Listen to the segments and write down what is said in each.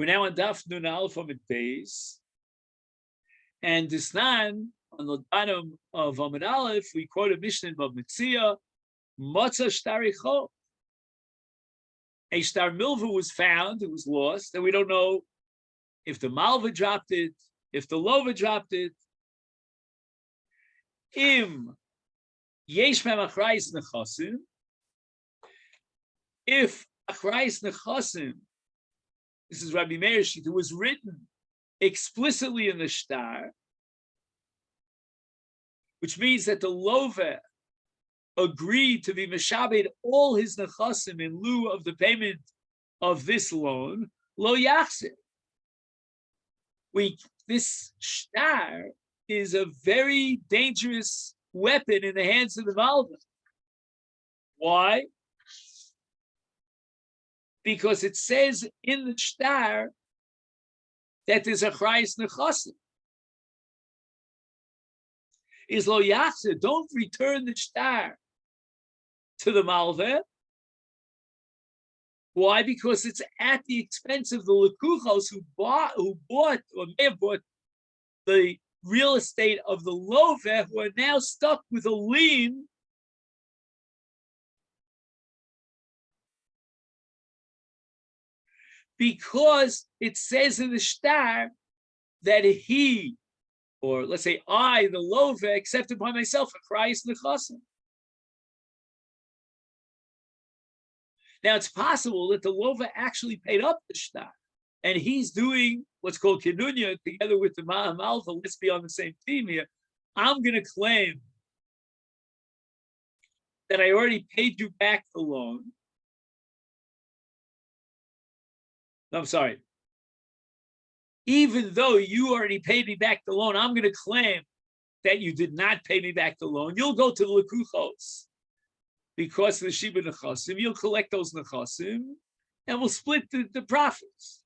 We're now on Daf Nun Aleph Amid Beis, and Disnan on the bottom of Amid Aleph we quote a Mishnah in Bava Metzia, Matza Shtaricho. A star milva was found; it was lost, and we don't know if the malva dropped it, if the lova dropped it. Im yesh mem achrayis nechasim. If achrayis nechasim, this is Rabbi Meir Shita, it was written explicitly in the shtar, which means that the lova agreed to be meshabed all his nechasim in lieu of the payment of this loan. Lo yachzir. This shtar is a very dangerous weapon in the hands of the malva. Why? Because it says in the shtar that there's a achrayis nechasim. Is lo yachzir, don't return the shtar to the malva. Why? Because it's at the expense of the lekuchos who bought or may have bought the real estate of the lova, who are now stuck with a lien because it says in the shtar that he, or let's say I, the lova, accepted by myself a achrayis nechasim. Now it's possible that the lova actually paid up the shtar, and he's doing what's called kinunya together with the malva. Let's be on the same team here. I'm going to claim that I already paid you back the loan. No, I'm sorry. Even though you already paid me back the loan, I'm going to claim that you did not pay me back the loan. You'll go to the lekuchos because of the shiba nechasim. You'll collect those nechasim, and we'll split the profits.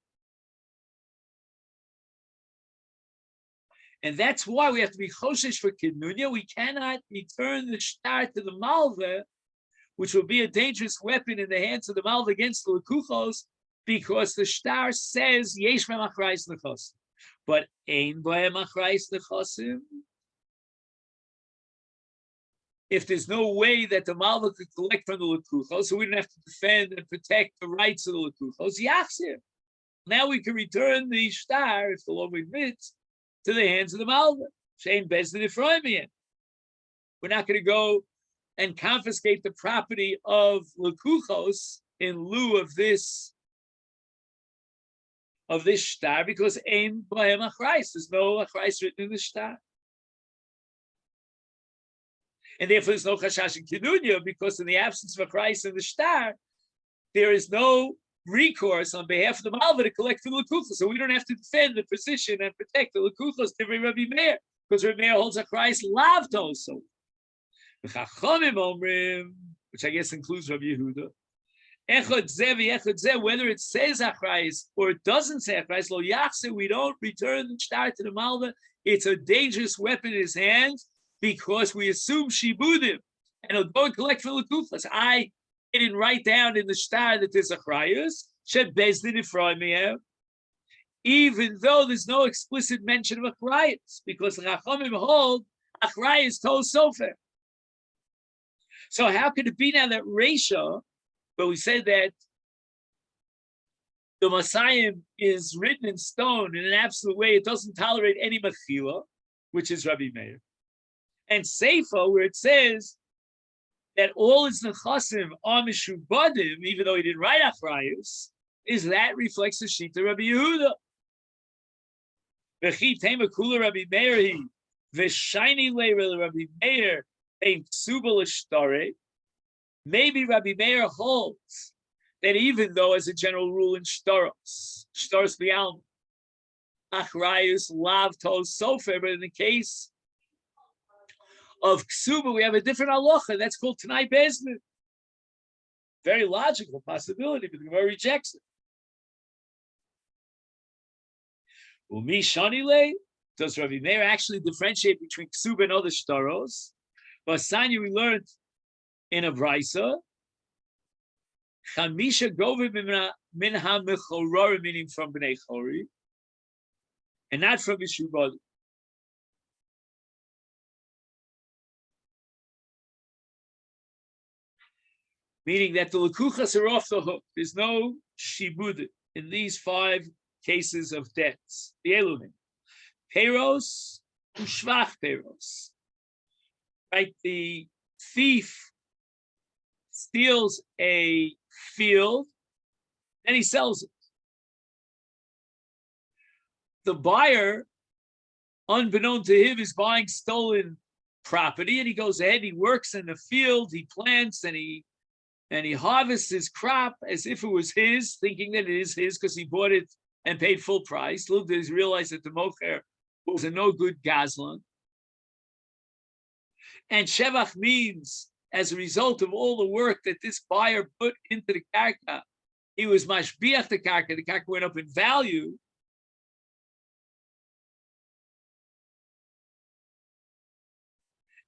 And that's why we have to be choshesh for kinunya. We cannot return the shtar to the malva, which will be a dangerous weapon in the hands of the malva against the lekuchos, because the shtar says yesh mem achrayis nechasim, but ein bohem achrayis nechasim. If there's no way that the malva could collect from the lekuchos, so we don't have to defend and protect the rights of the lekuchos, yachzir. Now we can return the shtar, if the law admits, to the hands of the malva. Shein bezdin ifroimian. We're not going to go and confiscate the property of lekuchos in lieu of this shtar, because ein bohem achrayis. There's no achrayis written in the shtar. And therefore there's no chashash in kinunya, because in the absence of achrayis in the shtar, there is no recourse on behalf of the malva to collect from the lekuchos. So we don't have to defend the position and protect the lekuchos to Rabbi Meir, because Rabbi Meir holds achrayis lav toso. The Chachamim omrim, which I guess includes Rabbi Yehuda, whether it says achrayis or it doesn't say achrayis, lo yachzir, we don't return the shtar to the malva. It's a dangerous weapon in his hands because we assume shibudim, and he'll go and collect for lekuchos. I didn't write down in the shtar that there's achrayis, shed bezdin ifroimian, even though there's no explicit mention of achrayis, because Chachamim hold achrayis tol sofer. So how could it be now that Reisha, but we said that the Messiah is written in stone in an absolute way, it doesn't tolerate any mechila, which is Rabbi Meir. And Seifa, where it says that all his nechasim are mishubadim, even though he didn't write achrayus, is that reflects the shita Rabbi Yehuda. V'chi tema kula Rabbi Meir v'shayni le Rabbi Meir ein ksuba l'shtare. Maybe Rabbi Meir holds that even though, as a general rule in shtaros b'alma, achrayus lav tos sofer, but in the case of ksuba, we have a different halacha. That's called Tanai Bezdin. Very logical possibility, but the Gemara rejects it. Umi shanile, does Rabbi Meir actually differentiate between ksuba and other shtaros? But Sanya, we learned in a brisa Chamisha govim minha mechoror, meaning from Bnei Chori, and not from Mishubadim. Meaning that the lekuchas are off the hook. There's no shibud in these 5 cases of debts. The elumin, peros, ushvach peros. Right, the thief steals a field and he sells it. The buyer, unbeknown to him, is buying stolen property, and he goes ahead, he works in the field, he plants, and he harvests his crop as if it was his, thinking that it is his because he bought it and paid full price. Little did he realize that the mocher was a no good gazlan. And shevach means, as a result of all the work that this buyer put into the karka, he was mashbiach the karka went up in value.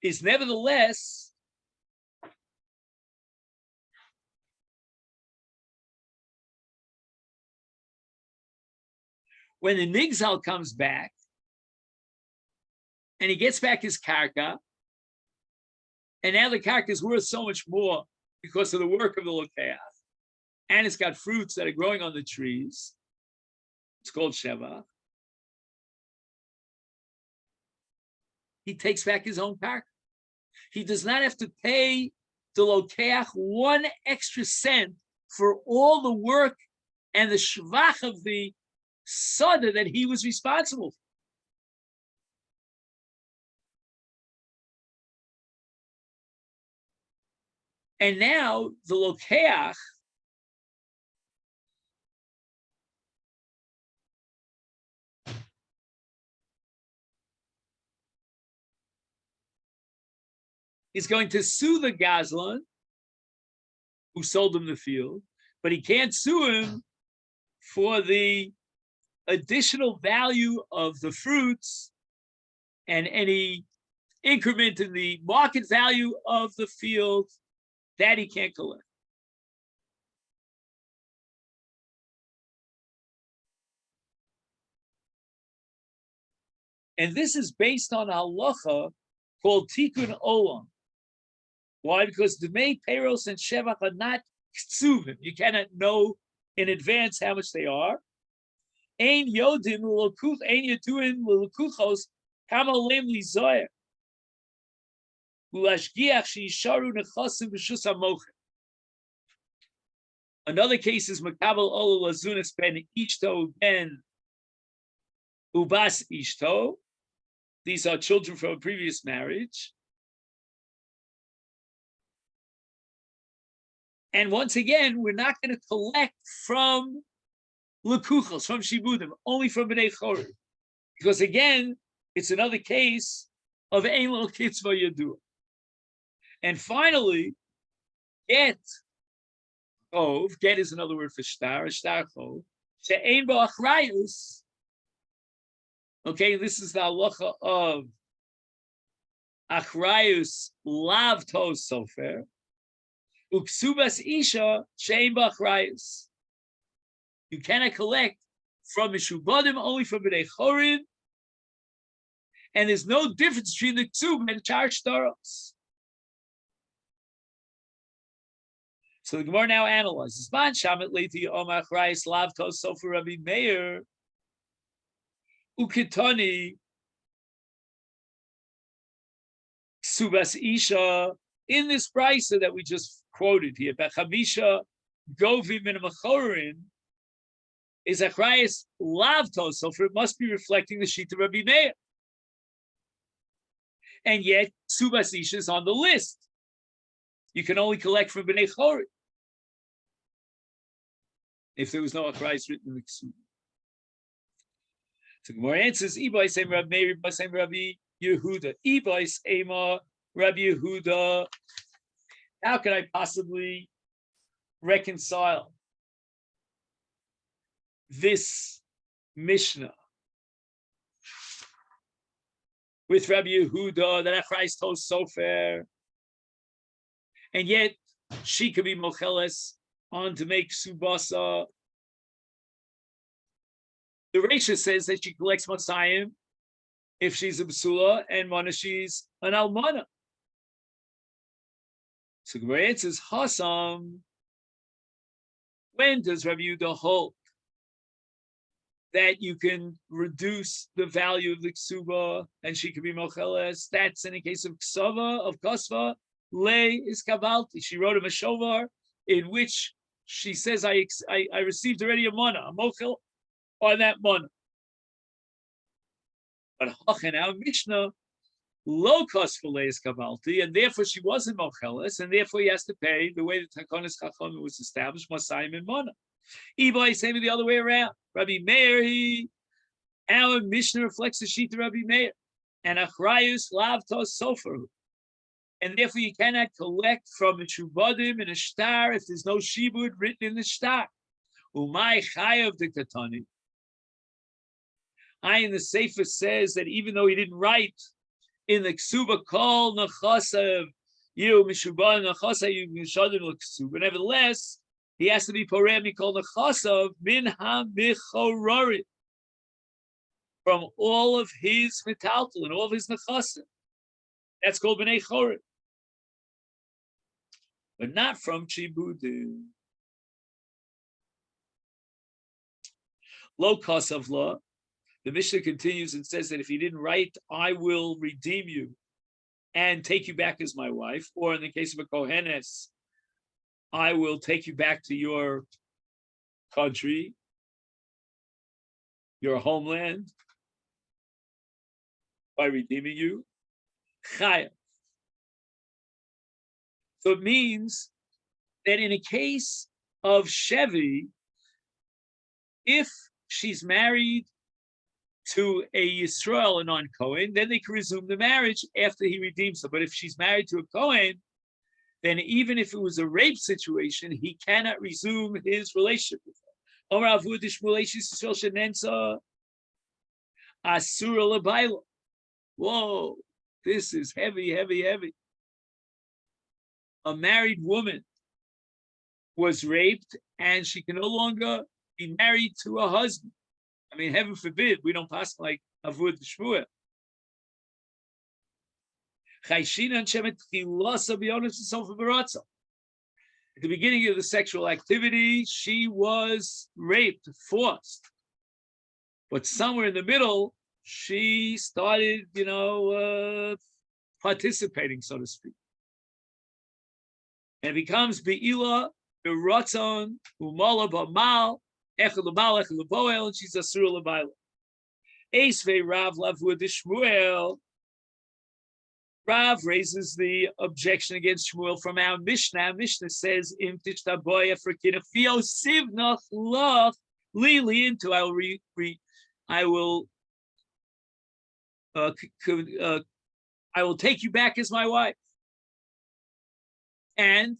Is nevertheless when the nigzal comes back and he gets back his karka, and now the karka is worth so much more because of the work of the lokeach, and it's got fruits that are growing on the trees. It's called sheva. He takes back his own karka. He does not have to pay the lokeach 1 extra cent for all the work and the shvach of the sada that he was responsible for. And now the lokeach is going to sue the gazlan who sold him the field, but he can't sue him for the additional value of the fruits and any increment in the market value of the field that he can't collect. And this is based on a halacha called Tikkun Olam. Why? Because the Dmei Peros and Shevach are not ksuvim. You cannot know in advance how much they are. Ein yodim l'lokuch, ein yeduin l'lokuchos kama olem lizoyer. Ulashgiach sheisharu nechasim b'shus hamochen. Another case is Makabel Olu Lazunas ben Ishto ben Ubas Ishto. These are children from a previous marriage. And once again, we're not going to collect from Lekuchos, from Shibudim, only from Bnei Chori. Because again, it's another case of Ein Lo Kitzva Yadua. And finally, get. Chov, get is another word for shtar chov. She'ein bo achrayus. Okay, this is the halacha of achrayus lav tos sofer. Uksubas isha she'ein bo achrayus. You cannot collect from Mishubadim, only from Bnei Chorin. And there's no difference between the ksub and char shtaros. So the Gemara now analyzes. Man shamet leiti omach rayis lav tos sofer Rabbi Meir ukitoni subas isha. In this brisa that we just quoted here, bechamisha govim min machorin is achrayis lav tos sofer. It must be reflecting the sheet of Rabbi Meir, and yet subas isha is on the list. You can only collect from Bnei Chorin if there was no achrayis written in the Ksub. So Gemara answers, Ibai same Rabbi Meir, Ibai same Rabbi Yehuda. Ibai same Rabbi Yehuda. How can I possibly reconcile this Mishnah with Rabbi Yehuda that achrayis tos sofer, and yet she could be mocheles on to make subasa. The Reisha says that she collects Masayim if she's a Basula, and Mana she's an Almana. So the answer is Hasam. When does Rabbi Yehuda hold that you can reduce the value of the ksuba and she could be mocheles? That's in the case of ksava, of kasva. Lei is kavalti. She wrote a mashovar in which she says, I received already a mana, a mochel on that mana. But Hachan, our Mishnah, low cost for Leis Kavalti, and therefore she wasn't Mocheles, and therefore he has to pay the way the Takonis Chacham was established, Masayim and Mana. Ibai is saying the other way around. Rabbi Meir, our Mishnah reflects the sheet of Rabbi Meir, and Achrayus Lavtos Sofer. And therefore you cannot collect from a Shubadim and a Shtar if there's no Shibud written in the Shtar. Umay Chayav the Katani. In the Sefer says that even though he didn't write in the Ksuba Kol Nechasav, you Mishuban Nechasav, you Mishadim Ksuba, nevertheless, he has to be Porem Kol Nechasav Min HaMichorori, from all of his metaltal and all of his Nechasav. That's called B'nei Chorim, but not from Chibudim. Low cost of law. The Mishnah continues and says that if he didn't write, I will redeem you and take you back as my wife, or in the case of a Kohenes, I will take you back to your country, your homeland, by redeeming you. Chaya. So it means that in a case of Shevi, if she's married to a Yisrael, a non-Kohen, then they can resume the marriage after he redeems her. But if she's married to a Kohen, then even if it was a rape situation, he cannot resume his relationship with her. Whoa, this is heavy, heavy, heavy. A married woman was raped and she can no longer be married to a husband. I mean, heaven forbid, we don't pass like Avud Shmuel. At the beginning of the sexual activity, she was raped, forced. But somewhere in the middle, she started, participating, so to speak. And it becomes Be'ila, Beratzon, Umala Ba'mal, Echel L'Bal, Echel L'Boel, and she's Asura L'Baila. Eisvei Rav Lavud Shmuel. Rav raises the objection against Shmuel from our Mishnah. Our Mishnah says, "Im tishtaboya frakina fio sivnach lach lili into I will take you back as my wife." And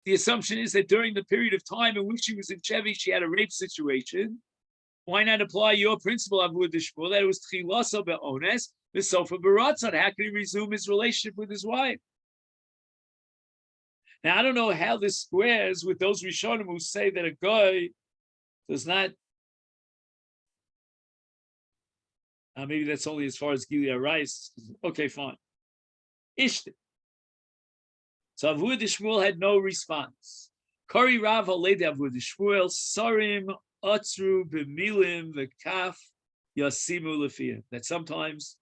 the assumption is that during the period of time in which she was in Chevi, she had a rape situation. Why not apply your principle of Avud Shmuel that it was tchilasa be'ones, the sofa beratzon? How can he resume his relationship with his wife? Now I don't know how this squares with those Rishonim who say that a guy does not. Maybe that's only as far as Gilead Rice. Okay, fine. Ishti. So Avud Shmuel had no response. Kari Rav Halei Avud Shmuel Sarim Atzru B'Milim V'Kaf Yasimu Lefiyah. That sometimes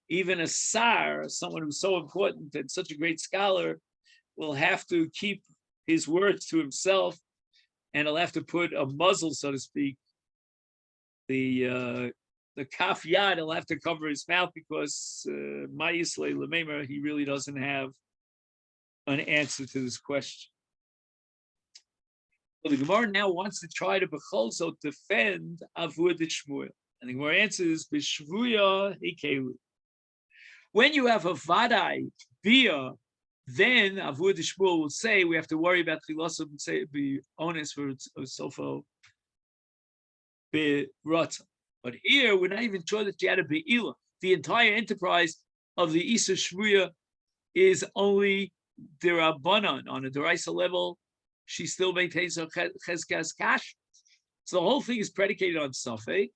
even a sar, someone who's so important and such a great scholar, will have to keep his words to himself, and he'll have to put a muzzle, so to speak. The kaf yad, he'll have to cover his mouth because Ma'isle Lemeimer, he really doesn't have an answer to this question. Well, the Gemara now wants to try to becholzot defend Avud Shmuel, and the Gemara answers b'shvuya hikelu. When you have a vadai bia, then Avud Shmuel will say we have to worry about chilasah and say be honest for sofo berata. But here we're not even sure that she had a beila. The entire enterprise of the Isa Shvuya is only Dirabanan on a Deraisa level. she still maintains her cheskas kash. So the whole thing is predicated on suffix.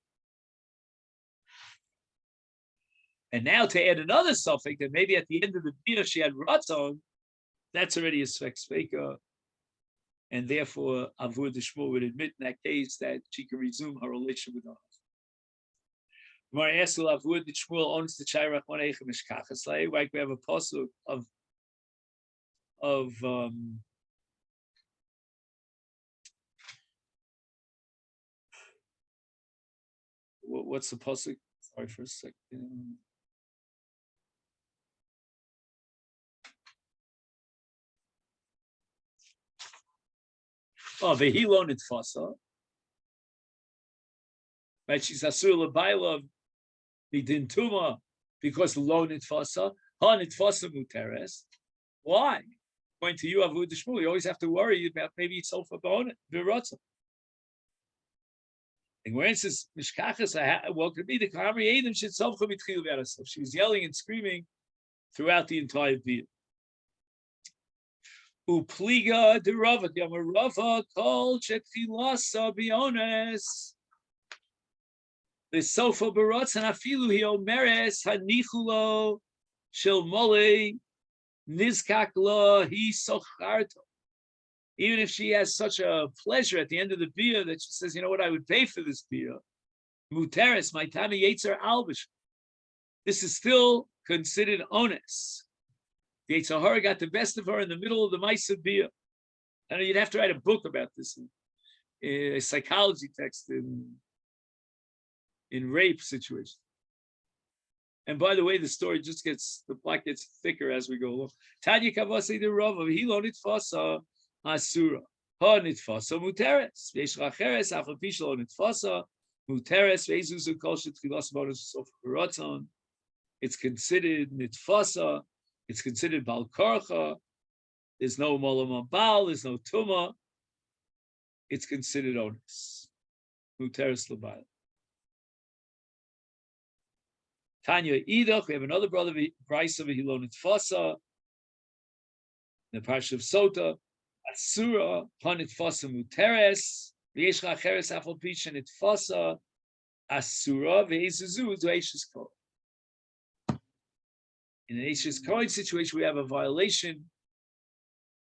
And now to add another suffix that maybe at the end of the bia she had ratzon, that's already a sveka. And therefore, Avur the Shmuel would admit in that case that she can resume her relationship with her husband. Avur the Shmuel owns the Chayrach Monechem Mishkachaslei. Like we have a pasuk of what's the pasuk? Sorry for a second. Oh, vehilo nitfasa. Right, she's asur l'bayla b'din tuma because lo nitfasa. Ha nitfasa muteres. Why? According to you, Avud Shmuel, you always have to worry about maybe it's sofa bonnet v'rotza. And where it says mishkachas, well, could be the kamri edim should selfcha mitchil v'arasav. She was yelling and screaming throughout the entire bia. Upliga de Rava, Yamarava, Kol Chetilasa Biones. The Sofa Barats and Afilu Hiomeres, Hanichulo, Shel Mole, Nizkakla, He Socharto. Even if she has such a pleasure at the end of the beer that she says, you know what, I would pay for this beer. Muteres, my Tami Yetzer Albish. This is still considered onus. The Yetzer Hara got the best of her in the middle of the Maisa Bia. I know you'd have to write a book about this, a psychology text in rape situations. And by the way, the story just the plot gets thicker as we go along. Tanya Kavasi the Rav of Hilo Nitfasa Asura. Ha Nitfasa Muteres. Vesh Racheres Afapishlo Nitfasa Muteres Vezuzu Kolshet Filas Bonus of Ratzon. It's considered Nitfasa. It's considered Bal Karcha. There's no Molam Bal, there's no Tuma. It's considered onus. Muteres Labayla. Tanya Idach, we have another brother, Bryce of Hilon Tfasa, the Parsha of Sota, Asura, Hanitfasa Muteres, Vieshra Cheres Afalpish and Itfasa, Asura, Vezuzu, Duashis Ko. In an Ashes Coin situation, we have a violation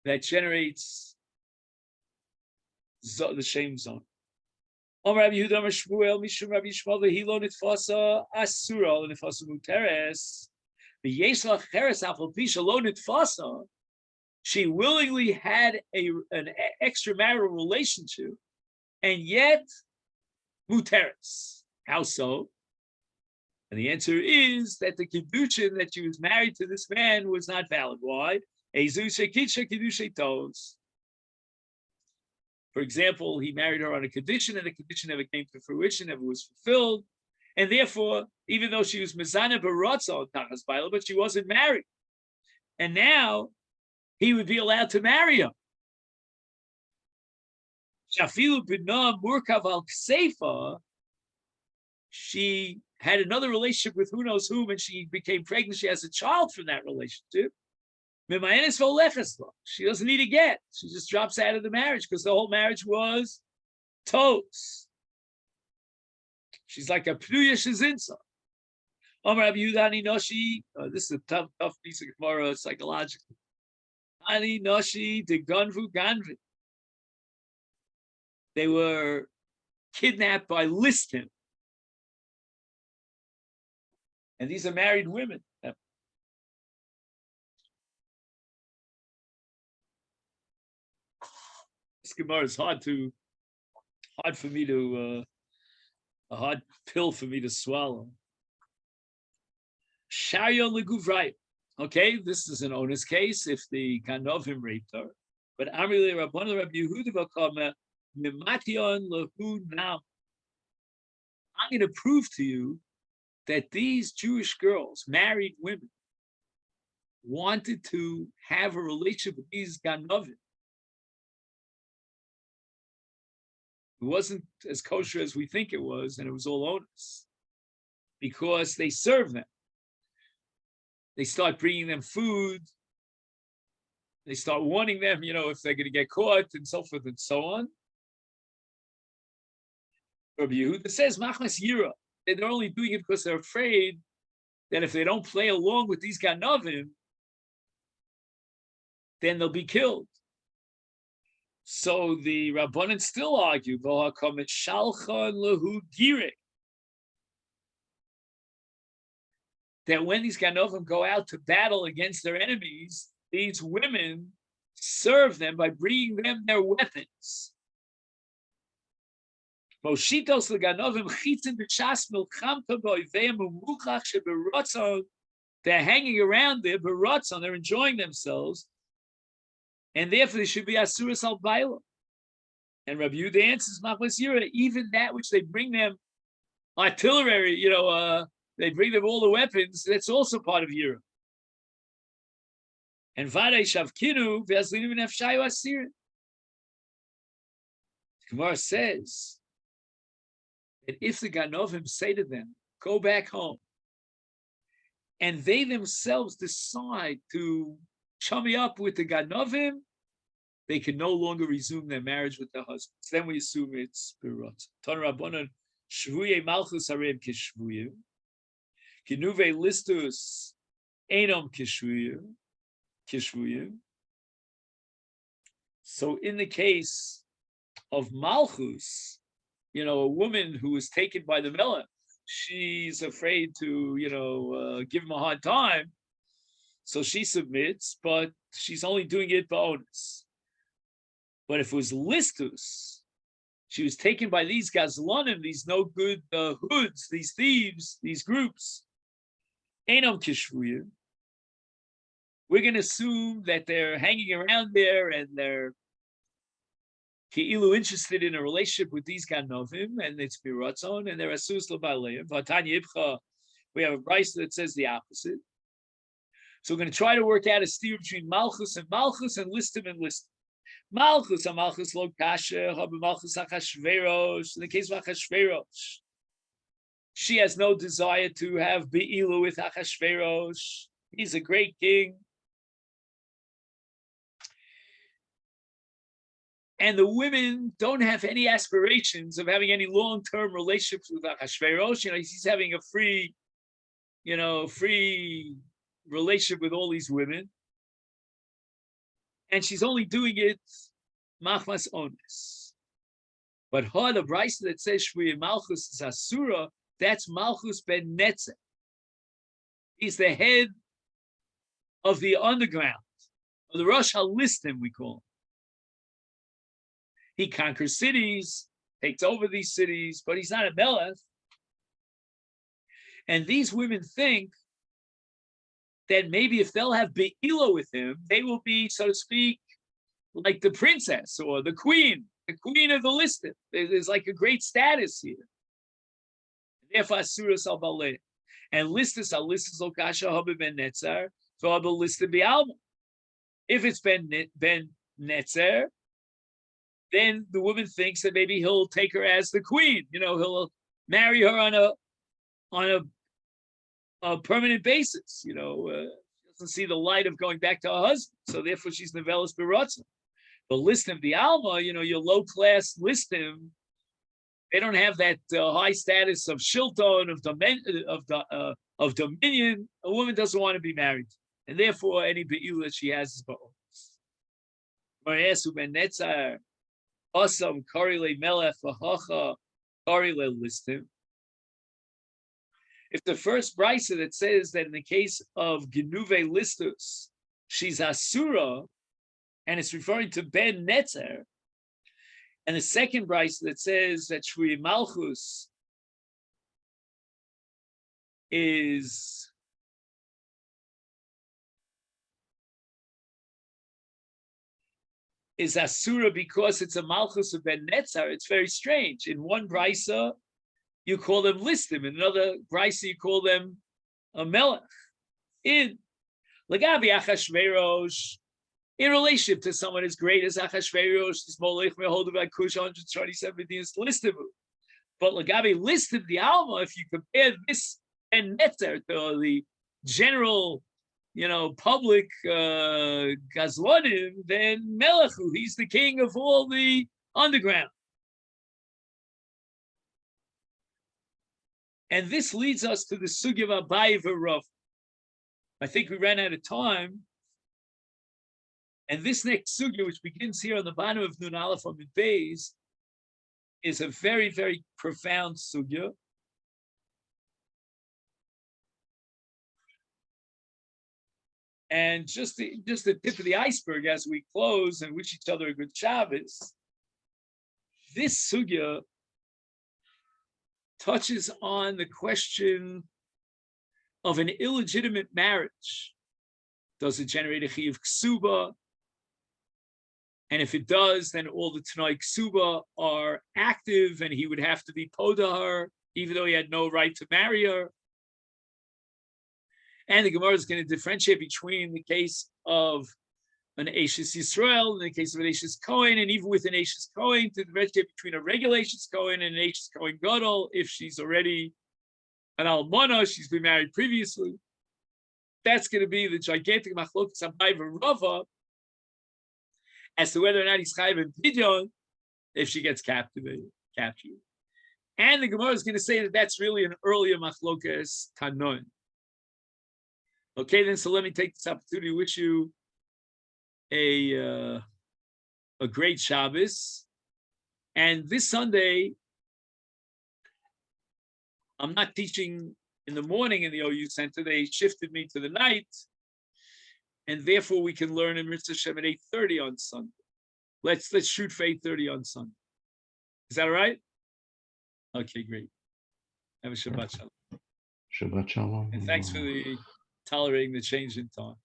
that generates the shame zone. Rabbi Yehuda Shmuel Mishum Rabbi Shmuel v'hilo nitfasa asura nitfasa muteres v'yesla cheres afal pisha lo nitfasa. She willingly had an extramarital relationship, and yet muteres. How so? And the answer is that the kiddushin that she was married to this man was not valid. Why? For example, he married her on a condition, and the condition never came to fruition, never was fulfilled. And therefore, even though she was mezana barotza tachas baila, but she wasn't married. And now he would be allowed to marry her. Shafilu b'na murkav al kseifa. She had another relationship with who knows whom, and she became pregnant. She has a child from that relationship. She doesn't need a get. She just drops out of the marriage because the whole marriage was toast. She's like a pruya shezinsa. This is a tough piece of Gemara psychologically. Ani noshi de ganvu ganvi. They were kidnapped by listim. And these are married women. This Gemara is hard for me to, a hard pill for me to swallow. Sharya leguvray. Okay, this is an onus case if the Ganovim raped her. But Amri Rabban Rabbi Yehuda v'kama mimation lehu now. I'm going to prove to you that these Jewish girls, married women, wanted to have a relationship with these Ganovim. It wasn't as kosher as we think it was, and it was all onus. Because they serve them. They start bringing them food. They start warning them, if they're going to get caught and so forth and so on. Rabbi Yehuda says, Machmas Yira. They're only doing it because they're afraid that if they don't play along with these Ganovim, then they'll be killed. So the Rabbanan still argue, that when these Ganovim go out to battle against their enemies, these women serve them by bringing them their weapons. They're hanging around there, they're enjoying themselves, and therefore they should be asuras al baila. And Rabbi Yehuda answers, Machmas Yira, even that which they bring them, artillery, they bring them all the weapons, that's also part of Yira. And Vadei Shavkinu, V'azlinim Nefshayu Asir. Gemara says that if the Ganovim say to them, go back home, and they themselves decide to chummy up with the Ganovim, they can no longer resume their marriage with their husbands. Then we assume it's Birot. Ton Rabbanon, Shvuye Malchus Harem Kishvuye, Kinuve Listus Enom Kishvuye. So in the case of Malchus, a woman who is taken by the Melech, she's afraid to, give him a hard time. So she submits, but she's only doing it bonus. But if it was Listus, she was taken by these Gazlonim, these no good hoods, these thieves, these groups. Enom Kishvuye. We're going to assume that they're hanging around there and they're Ki'ilu interested in a relationship with these Ganovim, and it's Biratzon, and they're Asus L'Baleim. Vatanya Ibcha, we have a Bryce that says the opposite. So we're going to try to work out a steer between Malchus and Listim and Listim. Malchus and Malchus Lo Kasher, Malchus Achashverosh. In the case of Achashverosh, she has no desire to have Be'ilu with Achashverosh. He's a great king. And the women don't have any aspirations of having any long-term relationships with Achashverosh. He's having a free relationship with all these women. And she's only doing it machmas ones. But the Bryce that says Shvuye Malchus is Asura, that's Malchus ben Netzer. He's the head of the underground, of the Rosh HaListim, we call him. He conquers cities, takes over these cities, but he's not a melech. And these women think that maybe if they'll have Be'ilo with him, they will be, so to speak, like the princess or the queen of the listed. There's like a great status here. Therefore, Asuras al Baleh. And listus al listus lo kasha habi ben Netzer, so I'll listed Bialma. If it's Ben Netzer, then the woman thinks that maybe he'll take her as the queen. He'll marry her on a permanent basis. Doesn't see the light of going back to her husband, so therefore she's Nevelas B'Rotzim. But Listim the Alma, your low class Listim, they don't have that high status of Shilton of dominion. A woman doesn't want to be married, and therefore any be'ilu that she has is ba'onis. Ma'asu ben Netzar. Awesome, Karile Melech Vahacha, Karile Listim. If the first brisa that says that in the case of Genuve Listus, she's Asura, and it's referring to Ben Netzer, and the second brisa that says that Shvuye Malchus is Asura because it's a Malchus of Ben Netzar, it's very strange. In one brisa, you call them Listim. In another brisa, you call them a Melech. In Lagabi Achashverosh, in relationship to someone as great as Achashverosh, this Molech Meholdu by Kush 127 is Listim. But Lagabi Listim the Alma, if you compare this Ben Netzer to the general, public gazlonim, then Melechu, he's the king of all the underground. And this leads us to the sugya of Abaye v'Rav. I think we ran out of time. And this next sugya, which begins here on the bottom of Nun Aleph Amud Beis, is a very, very profound sugya. And just the tip of the iceberg as we close and wish each other a good Shabbos, this sugya touches on the question of an illegitimate marriage. Does it generate a chiyuv ksuba? And if it does, then all the Tanai ksuba are active and he would have to be poda her, even though he had no right to marry her. And the Gemara is going to differentiate between the case of an Eishes Yisrael and the case of an Eishes Kohen, and even with an Eishes Kohen, to differentiate between a regular Eishes Kohen and an Eishes Kohen Gadol, if she's already an almana, she's been married previously. That's going to be the gigantic machlokas Abaye v'Rava as to whether or not he's chayiv in pidyon if she gets captured. And the Gemara is going to say that that's really an earlier machlokas Tanon. Okay, then, so let me take this opportunity to wish you a great Shabbos. And this Sunday, I'm not teaching in the morning in the OU Center. They shifted me to the night. And therefore, we can learn in Mitzvah Shem at 8:30 on Sunday. Let's shoot for 8:30 on Sunday. Is that all right? Okay, great. Have a Shabbat Shalom. Shabbat Shalom. And thanks for tolerating the change in time.